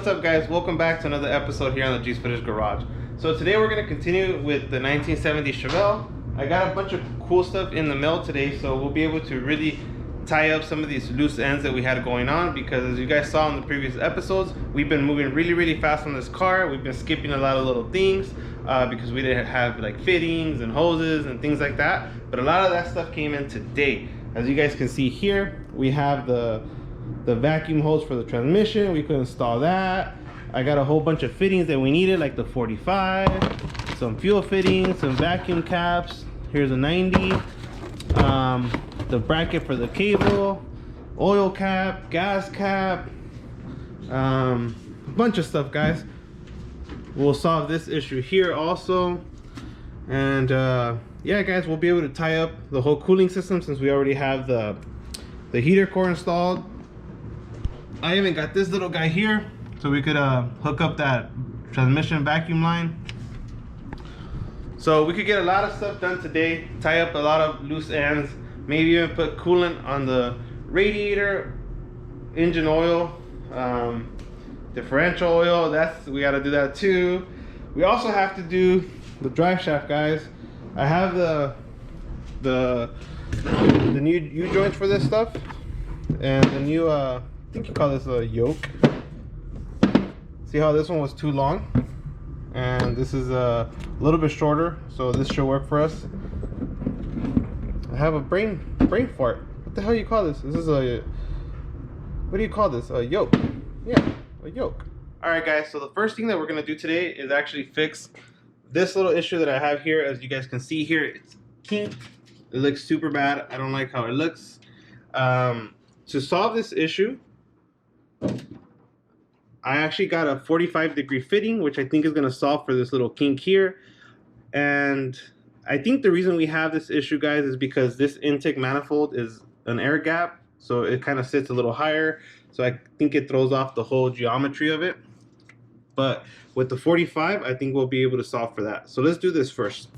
what's up guys? Welcome back to another episode here on the G's Footage Garage. So today we're going to continue with the 1970 Chevelle. I got a bunch of cool stuff in the mail today, so we'll be able to really tie up some of these loose ends that we had going on, because as you guys saw in the previous episodes, we've been moving really fast on this car. We've been skipping a lot of little things because we didn't have like fittings and hoses and things like that, but a lot of that stuff came in today. As you guys can see here, we have the vacuum hose for the transmission. We could install that. I got a whole bunch of fittings that we needed, like the 45, some fuel fittings, some vacuum caps. Here's a 90, the bracket for the cable, oil cap, gas cap, a bunch of stuff, guys. We'll solve this issue here also, and yeah guys, we'll be able to tie up the whole cooling system since we already have the heater core installed. I even got this little guy here so we could hook up that transmission vacuum line. So we could get a lot of stuff done today, tie up a lot of loose ends, maybe even put coolant on the radiator, engine oil, differential oil. We got to do that too. We also have to do the drive shaft, guys. I have the new U-joints for this stuff, and the new I think you call this a yoke. See how this one was too long, and this is a little bit shorter, so this should work for us. I have a brain fart. What the hell you call this? This is a, what do you call this? A yoke. Yeah, a yoke. All right guys, so the first thing that we're gonna do today is actually fix this little issue that I have here. As you guys can see here, it's kinked. It looks super bad. I don't like how it looks. To solve this issue, I actually got a 45-degree fitting, which I think is going to solve for this little kink here. And I think the reason we have this issue, guys, is because this intake manifold is an air gap, so it kind of sits a little higher. So I think it throws off the whole geometry of it. But with the 45, I think we'll be able to solve for that. So let's do this first.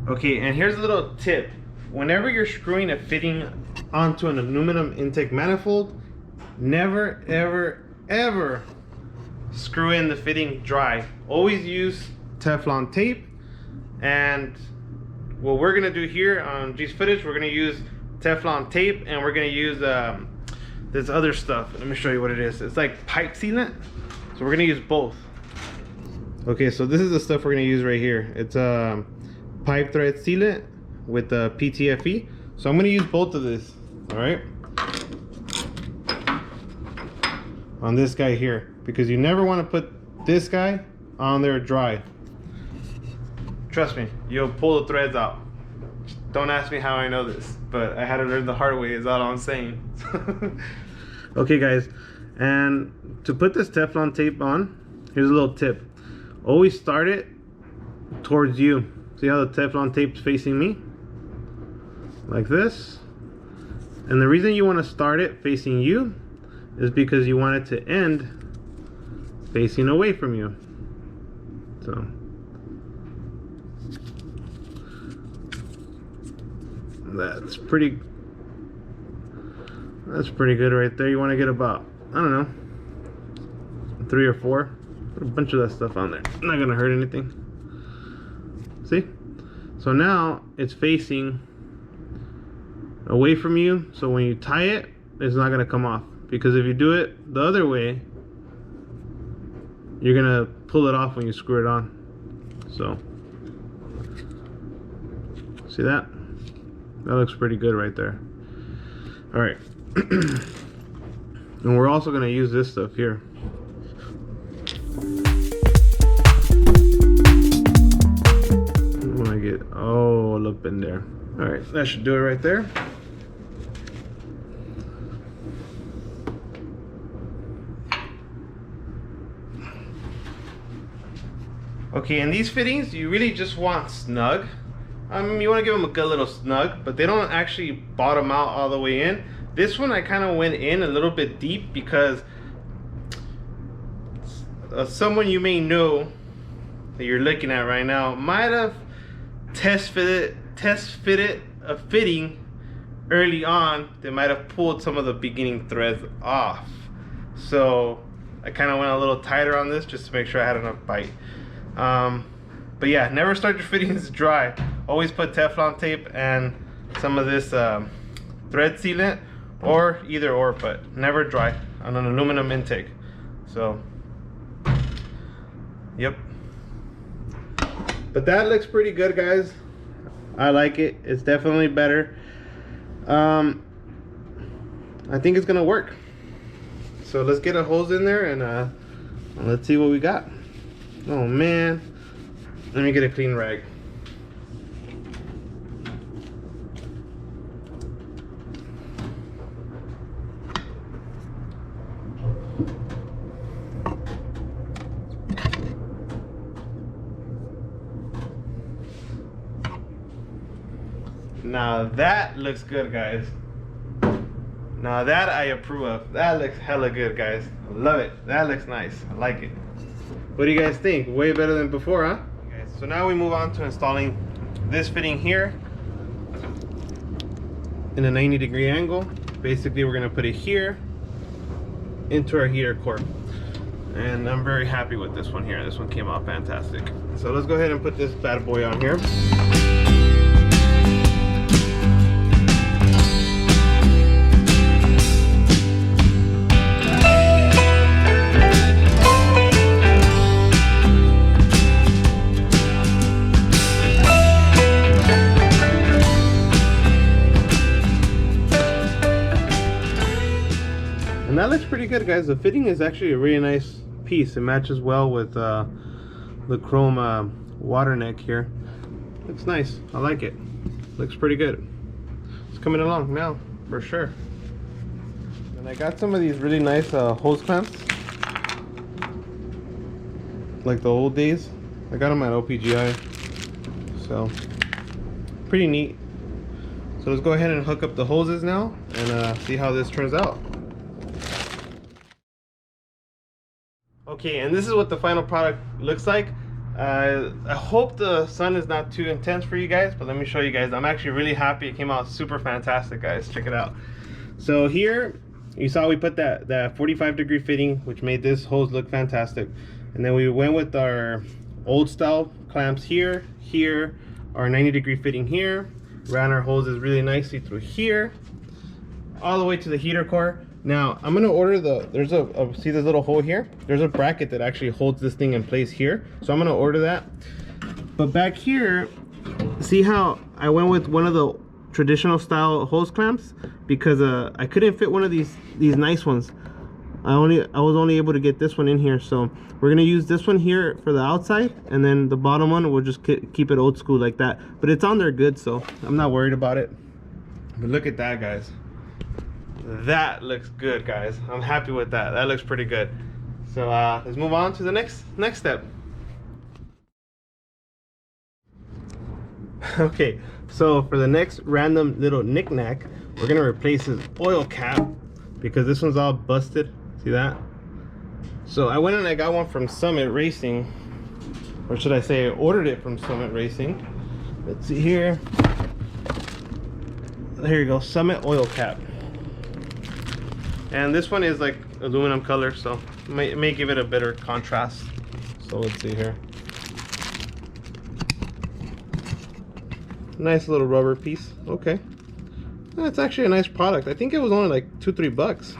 Okay, and here's a little tip. Whenever you're screwing a fitting onto an aluminum intake manifold, never, ever screw in the fitting dry. Always use Teflon tape. And what we're gonna do here on G's Footage, we're gonna use Teflon tape, and we're gonna use this other stuff. Let me show you what it is. It's like pipe sealant. So we're gonna use both. Okay, so this is the stuff we're gonna use right here. It's pipe thread sealant with the PTFE. So I'm going to use both of this, all right, on this guy here, because you never want to put this guy on there dry. Trust me, you'll pull the threads out. Don't ask me how I know this, but I had to learn the hard way, is all I'm saying. Okay guys, and to put this Teflon tape on, here's a little tip. Always start it towards you. See how the Teflon tape's facing me? Like this. And the reason you want to start it facing you is because you want it to end facing away from you. So that's pretty good right there. You want to get about, I don't know, 3 or 4. Put a bunch of that stuff on there. Not gonna hurt anything. See? So now it's facing away from you, so when you tie it, it's not gonna come off, because if you do it the other way, you're gonna pull it off when you screw it on. So see that? That looks pretty good right there. All right. And we're also gonna use this stuff here. Get all up in there. All right, that should do it right there. Okay, and these fittings, you really just want snug. You want to give them a good little snug, but they don't actually bottom out all the way in. This one I kind of went in a little bit deep because someone you may know that you're looking at right now might have test fitted a fitting early on. They might have pulled some of the beginning threads off, so I kind of went a little tighter on this just to make sure I had enough bite. But yeah, never start your fittings dry. Always put Teflon tape and some of this thread sealant, or either or, but never dry on an aluminum intake. So yep, but that looks pretty good, guys. I like it. It's definitely better. I think it's gonna work. So let's get a hose in there and let's see what we got. Oh man, let me get a clean rag. Now that looks good, guys. Now that I approve of. That looks hella good, guys. I love it. That looks nice. I like it. What do you guys think? Way better than before, huh? Okay, so now we move on to installing this fitting here in a 90-degree angle. Basically, we're gonna put it here into our heater core. And I'm very happy with this one here. This one came out fantastic. So let's go ahead and put this bad boy on here. And that looks pretty good, guys. The fitting is actually a really nice piece. It matches well with the chrome water neck here. Looks nice. I like it. Looks pretty good. It's coming along now, for sure. And I got some of these really nice hose clamps, like the old days. I got them at OPGI, so pretty neat. So let's go ahead and hook up the hoses now and see how this turns out. Okay, and this is what the final product looks like. I hope the sun is not too intense for you guys, but let me show you guys. I'm actually really happy. It came out super fantastic, guys. Check it out. So here you saw we put that 45-degree fitting, which made this hose look fantastic. And then we went with our old style clamps here, our 90-degree fitting here, ran our hoses really nicely through here, all the way to the heater core. Now I'm gonna order there's see this little hole here? There's a bracket that actually holds this thing in place here. So I'm gonna order that. But back here, see how I went with one of the traditional style hose clamps? Because I couldn't fit one of these nice ones. I was only able to get this one in here. So we're gonna use this one here for the outside, and then the bottom one we'll just keep it old school like that. But it's on there good, so I'm not worried about it. But look at that, guys. That looks good, guys. I'm happy with that. That looks pretty good. So let's move on to the next step. Okay, so for the next random little knick-knack, we're gonna replace his oil cap because this one's all busted. See that? So I went and I got one from Summit Racing, or should I say I ordered it from Summit Racing. Let's see here. Here you go, Summit oil cap. And this one is like aluminum color, so it may give it a better contrast. So let's see here. Nice little rubber piece. Okay, that's actually a nice product. I think it was only like $2-3.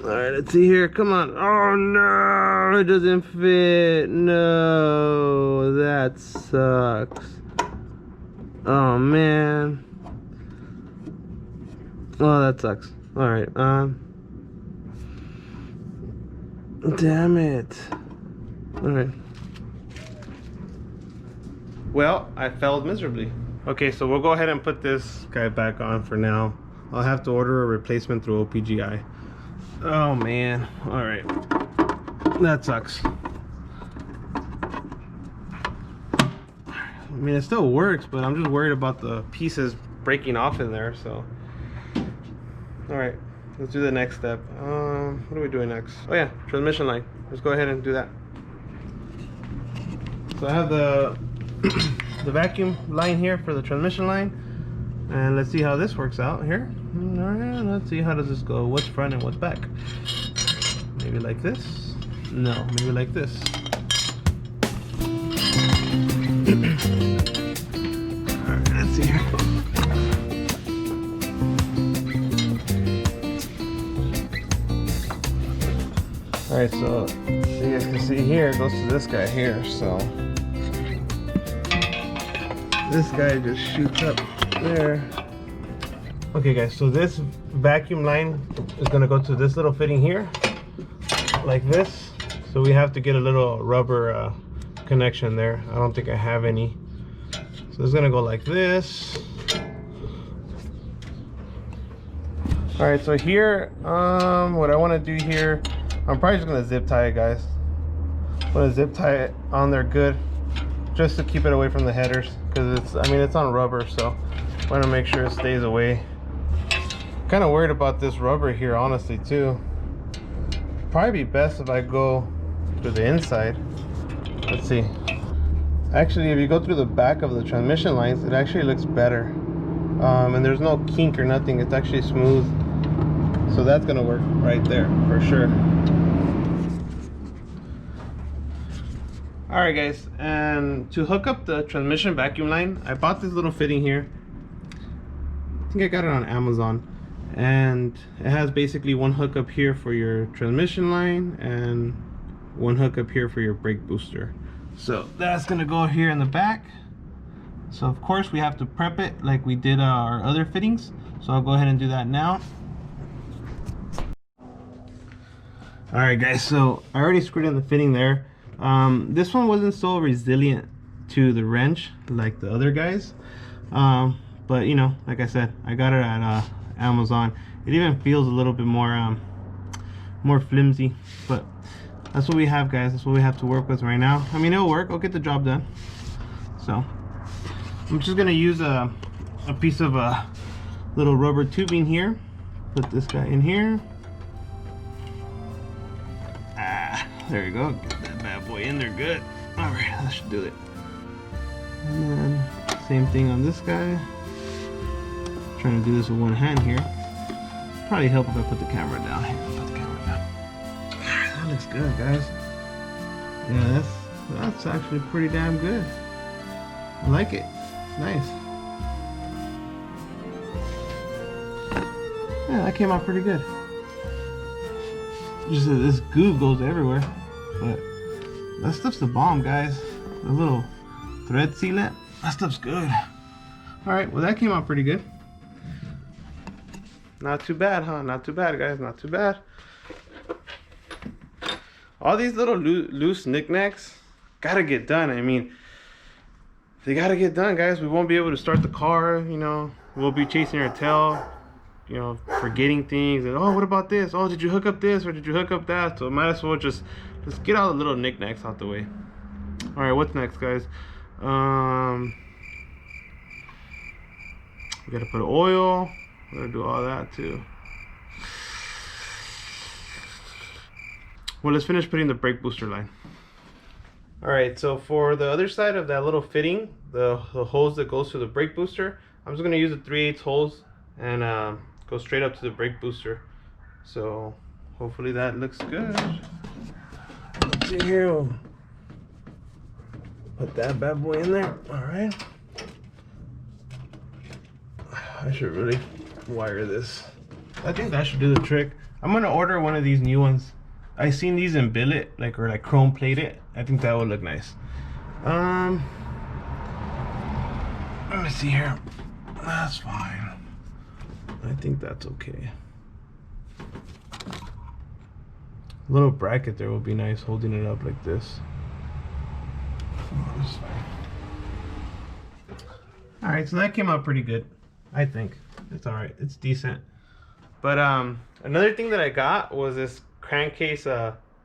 All right, let's see here. Come on. Oh no, it doesn't fit. No, that sucks. Oh man. Oh, that sucks. All right. Damn it. All right. Well, I failed miserably. Okay, so we'll go ahead and put this guy back on for now. I'll have to order a replacement through OPGI. Oh man. All right. That sucks. mean, it still works, but I'm just worried about the pieces breaking off in there. So all right, let's do the next step. What are we doing next? Oh yeah, transmission line. Let's go ahead and do that. So I have the the vacuum line here for the transmission line, and let's see how this works out here. All right, let's see, how does this go? What's front and what's back? Maybe like this? No, maybe like this. All right, let's see here. All right, so you guys can see here, it goes to this guy here. So this guy just shoots up there. Okay guys, so this vacuum line is gonna go to this little fitting here, like this. So we have to get a little rubber connection there. I don't think I have any. So it's gonna go like this. All right, so here, what I wanna do here, I'm probably just gonna zip tie it, guys. I'm gonna zip tie it on there good, just to keep it away from the headers, because it's, I mean, it's on rubber, so I want to make sure it stays away. Kind of worried about this rubber here, honestly, too. Probably be best if I go through the inside. Let's see. Actually, if you go through the back of the transmission lines, it actually looks better. And there's no kink or nothing. It's actually smooth. So that's gonna work right there for sure. All right guys, and to hook up the transmission vacuum line, I bought this little fitting here. I think I got it on Amazon, and it has basically one hookup here for your transmission line and one hookup here for your brake booster. So that's gonna go here in the back. So of course we have to prep it like we did our other fittings. So I'll go ahead and do that now. All right guys, so I already screwed in the fitting there. This one wasn't so resilient to the wrench like the other guys, but you know, like I said, I got it at Amazon. It even feels a little bit more more flimsy, but that's what we have, guys. That's what we have to work with right now. I mean, it'll work, it'll get the job done. So I'm just gonna use a piece of little rubber tubing here, put this guy in here. There you go, get that bad boy in there good. All right, that should do it. And then same thing on this guy. Trying to do this with one hand here. Probably help if I put the camera down here. Put the camera down. All right, that looks good, guys. Yeah, that's actually pretty damn good. I like it. It's nice. Yeah, that came out pretty good. Just that this goo goes everywhere, but that stuff's the bomb, guys. The little thread sealant, that stuff's good. All right, well that came out pretty good. Not too bad, huh? Not too bad, guys. Not too bad. All these little loose knickknacks gotta get done. I mean, they gotta get done, guys. We won't be able to start the car. You know, we'll be chasing our tail. You know, forgetting things, and oh, what about this? Oh, did you hook up this or did you hook up that? So might as well just get all the little knickknacks out the way. All right, what's next, guys? We gotta put oil. We gotta do all that too. Well, let's finish putting the brake booster line. All right, so for the other side of that little fitting, the hose that goes to the brake booster, I'm just gonna use the 3/8 hose and go straight up to the brake booster. So hopefully that looks good. Let's see here. We'll put that bad boy in there. All right. I should really wire this. I think that should do the trick. I'm gonna order one of these new ones. I seen these in billet, or like chrome plated. I think that would look nice. Let me see here. That's fine. I think that's okay. A little bracket there would be nice, holding it up like this. All right, so that came out pretty good. I think it's all right. It's decent. But another thing that I got was this crankcase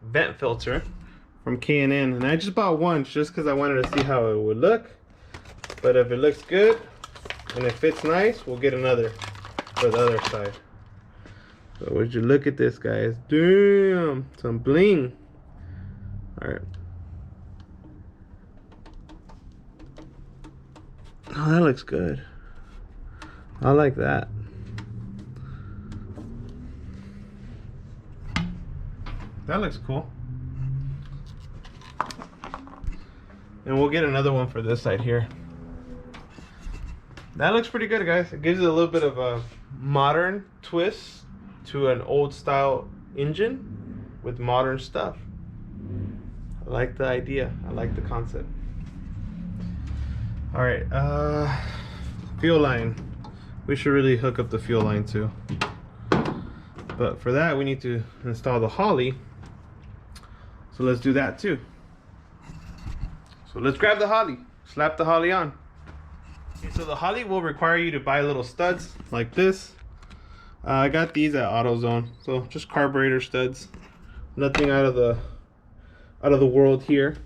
vent filter from K&N, and I just bought one just because I wanted to see how it would look. But if it looks good and it fits nice, we'll get another for the other side. So would you look at this, guys? Damn, some bling. All right. Oh, that looks good. I like that. That looks cool. And we'll get another one for this side here. That looks pretty good, guys. It gives it a little bit of a modern twist to an old style engine with modern stuff. I like the idea. I like the concept. All right, fuel line. We should really hook up the fuel line too. But for that, we need to install the Holley. So let's do that too. So let's grab the Holley, slap the Holley on. Okay, so the Holley will require you to buy little studs like this. I got these at AutoZone, so just carburetor studs. Nothing out of the world here.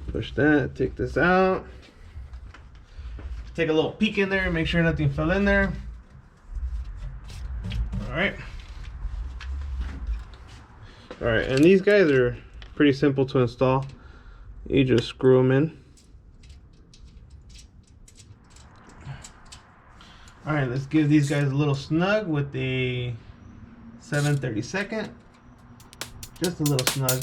Push that, take this out. Take a little peek in there, make sure nothing fell in there. All right. All right, and these guys are pretty simple to install. You just screw them in. All right, let's give these guys a little snug with the 7/32. Just a little snug.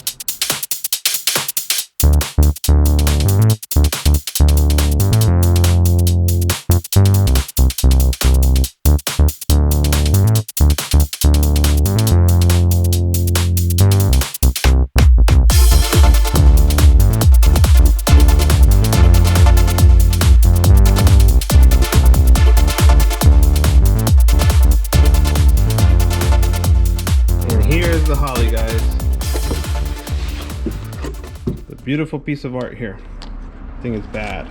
The Holley, guys. A beautiful piece of art here. I think it's bad.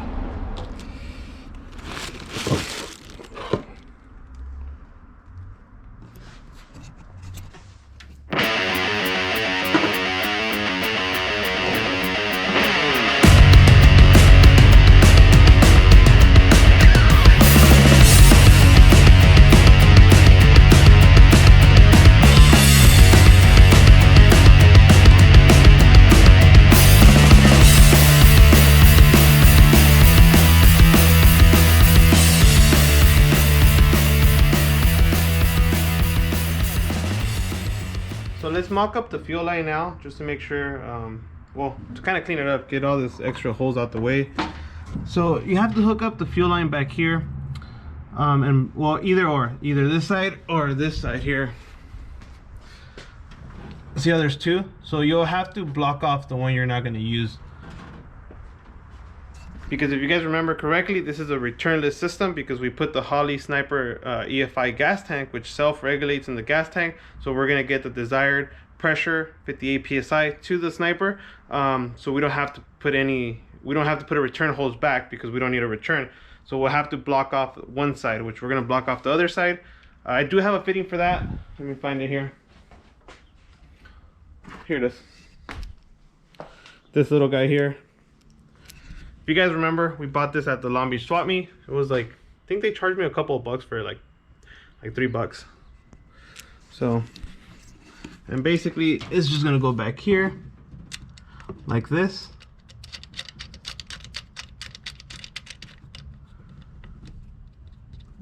So let's mock up the fuel line now, just to make sure, well, to kind of clean it up, get all this extra holes out the way. So you have to hook up the fuel line back here, and well, either this side or this side here. See how there's two? So you'll have to block off the one you're not going to use. Because if you guys remember correctly, this is a returnless system because we put the Holley Sniper EFI gas tank, which self-regulates in the gas tank. So we're going to get the desired pressure, 58 PSI, to the Sniper. So we don't have to put a return hose back because we don't need a return. So we'll have to block off one side, which we're going to block off the other side. I do have a fitting for that. Let me find it here. Here it is. This little guy here. If you guys remember, we bought this at the Long Beach Swap Meet. It was like, I think they charged me a couple of bucks for like $3. So, and basically it's just gonna go back here like this.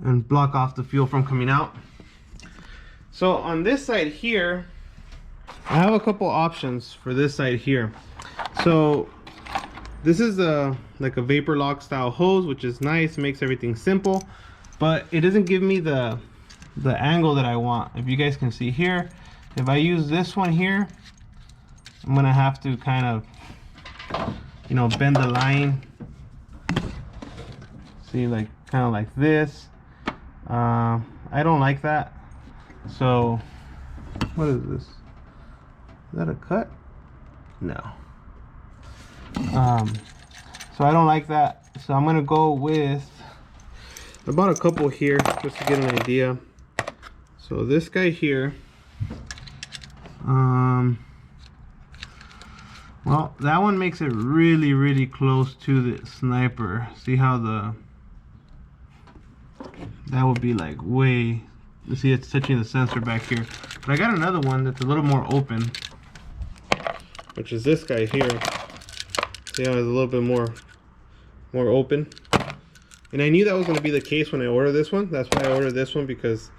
And block off the fuel from coming out. So on this side here, I have a couple options for this side here. So this is like a vapor lock style hose, which is nice, makes everything simple, but it doesn't give me the angle that I want. If you guys can see here, if I use this one here, I'm gonna have to kind of, you know, bend the line. See, like kind of like this. I don't like that. So what is this? Is that a cut? No. So I don't like that. So I'm gonna go with, I bought a couple here just to get an idea. So this guy here, Well, that one makes it really, really close to the sniper. See how that would be like way, you see it's touching the sensor back here. But I got another one that's a little more open, which is this guy here. See how it's a little bit more open. And I knew that was going to be the case when I ordered this one. That's why I ordered this one, because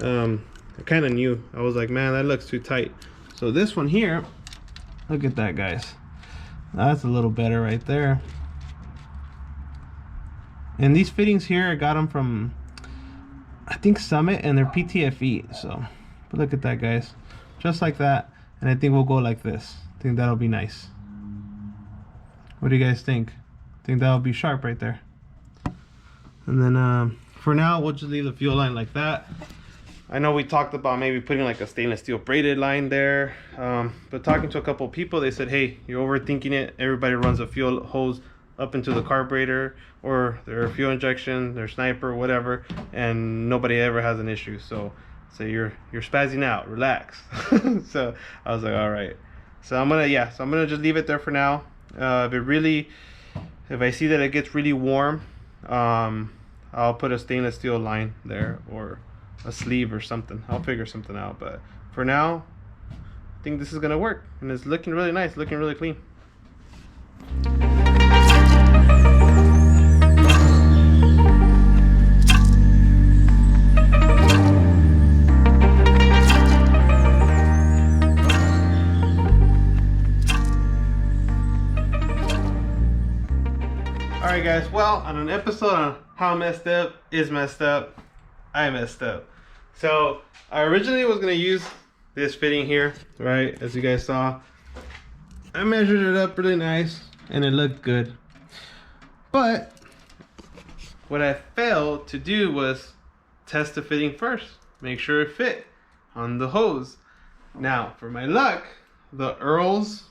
I kind of knew. I was like, man, that looks too tight. So this one here, look at that, guys. That's a little better right there. And these fittings here, I got them from, I think, Summit, and they're PTFE. So, but look at that, guys. Just like that. And I think we'll go like this. I think that'll be nice. What do you guys think? I think that'll be sharp right there. And then for now, we'll just leave the fuel line like that. I know we talked about maybe putting like a stainless steel braided line there, but talking to a couple of people, they said, hey, you're overthinking it. Everybody runs a fuel hose up into the carburetor or their fuel injection, their sniper, whatever, and nobody ever has an issue. So you're spazzing out, relax. So I was like, all right. So I'm gonna just leave it there for now. If I see that it gets really warm, I'll put a stainless steel line there, or a sleeve or something. I'll figure something out, but for now I think this is gonna work, and it's looking really nice, looking really clean. Alright guys, well, on an episode on how messed up is messed up, I messed up. So I originally was going to use this fitting here, right, as you guys saw. I measured it up really nice and it looked good. But what I failed to do was test the fitting first, make sure it fit on the hose. Now, for my luck, the Earl's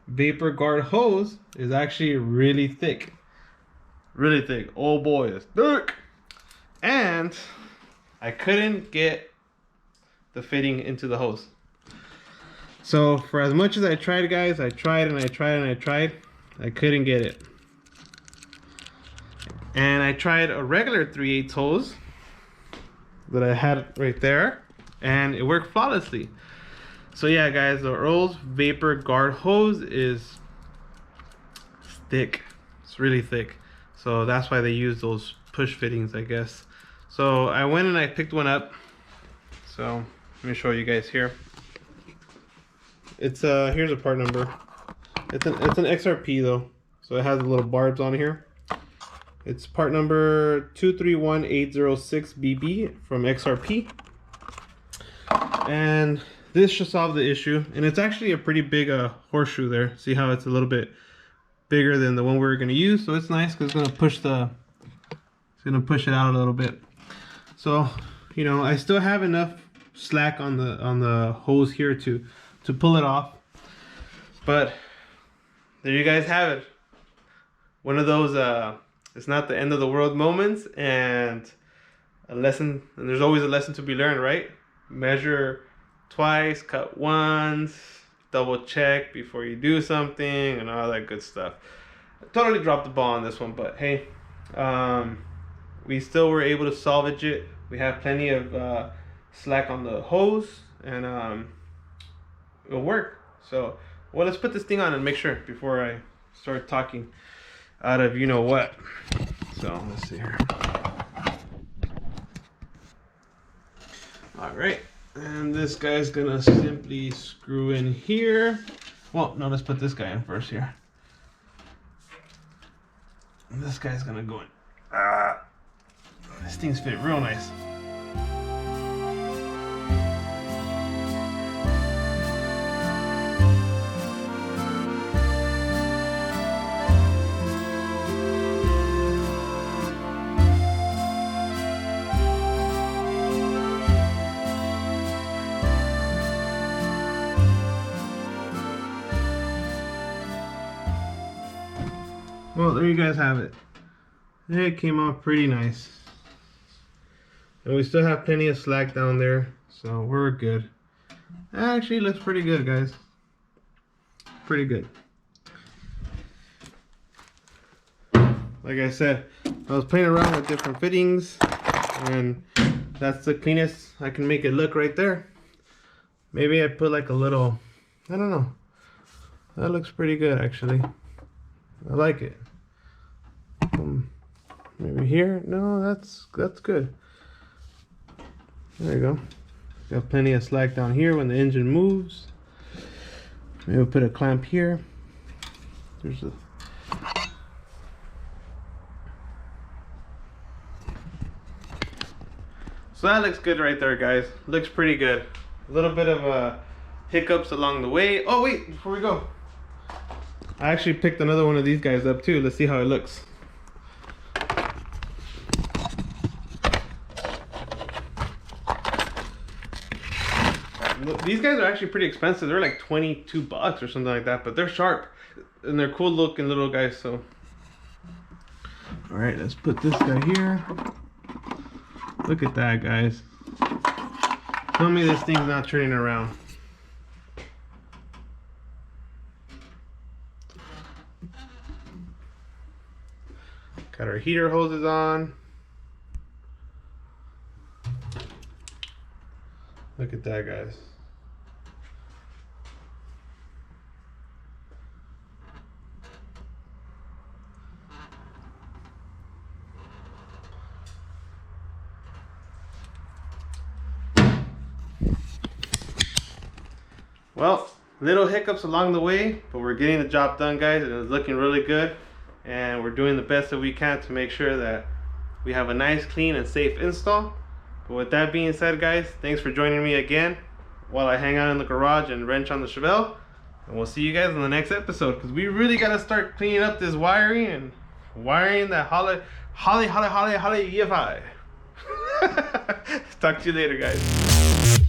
Vapor Guard hose is actually really thick. Really thick. Oh boy, it's thick. And I couldn't get the fitting into the hose. So for as much as I tried, guys, I tried and I tried and I tried, I couldn't get it. And I tried a regular 3/8 hose that I had right there, and it worked flawlessly. So yeah, guys, the Earl's Vapor Guard hose is thick. It's really thick. So that's why they use those push fittings, I guess. So I went and I picked one up. So let me show you guys here. It's here's a part number. It's an XRP though, so it has the little barbs on here. It's part number 231806BB from XRP, and this should solve the issue. And it's actually a pretty big horseshoe there. See how it's a little bit bigger than the one we were going to use, so it's nice because it's going to push it out a little bit. So, you know, I still have enough slack on the hose here to pull it off. But there you guys have it. One of those it's not the end of the world moments, and a lesson. And there's always a lesson to be learned, right? Measure twice, cut once, double check before you do something, and all that good stuff. I totally dropped the ball on this one, but hey, we still were able to salvage it. We have plenty of slack on the hose, and it'll work. So, well, let's put this thing on and make sure before I start talking out of you know what. So let's see here. All right. And this guy's gonna simply screw in here. Well, no, let's put this guy in first here. And this guy's gonna go in. This thing's fit real nice. Well, there you guys have it. It came out pretty nice. And we still have plenty of slack down there, so we're good. Actually, looks pretty good, guys. Pretty good. like I said, I was playing around with different fittings, and that's the cleanest I can make it look right there. Maybe I put like a little, I don't know. That looks pretty good actually. I like it. Maybe here. No, that's good. There you go. Got plenty of slack down here when the engine moves. Maybe we'll put a clamp here. There's a. So that looks good right there, guys. Looks pretty good. A little bit of hiccups along the way. Oh wait, before we go, I actually picked another one of these guys up too. Let's see how it looks. These guys are actually pretty expensive. They're like 22 bucks or something like that, but they're sharp and they're cool looking little guys. So all right, let's put this guy here. Look at that, guys. Tell me this thing's not turning around. Got our heater hoses on. Look at that, guys. Well, little hiccups along the way, but we're getting the job done, guys, and it's looking really good. And we're doing the best that we can to make sure that we have a nice, clean, and safe install. But with that being said, guys, thanks for joining me again while I hang out in the garage and wrench on the chevelle. And we'll see you guys in the next episode, because we really got to start cleaning up this wiring and wiring that holly EFI. Talk to you later, guys.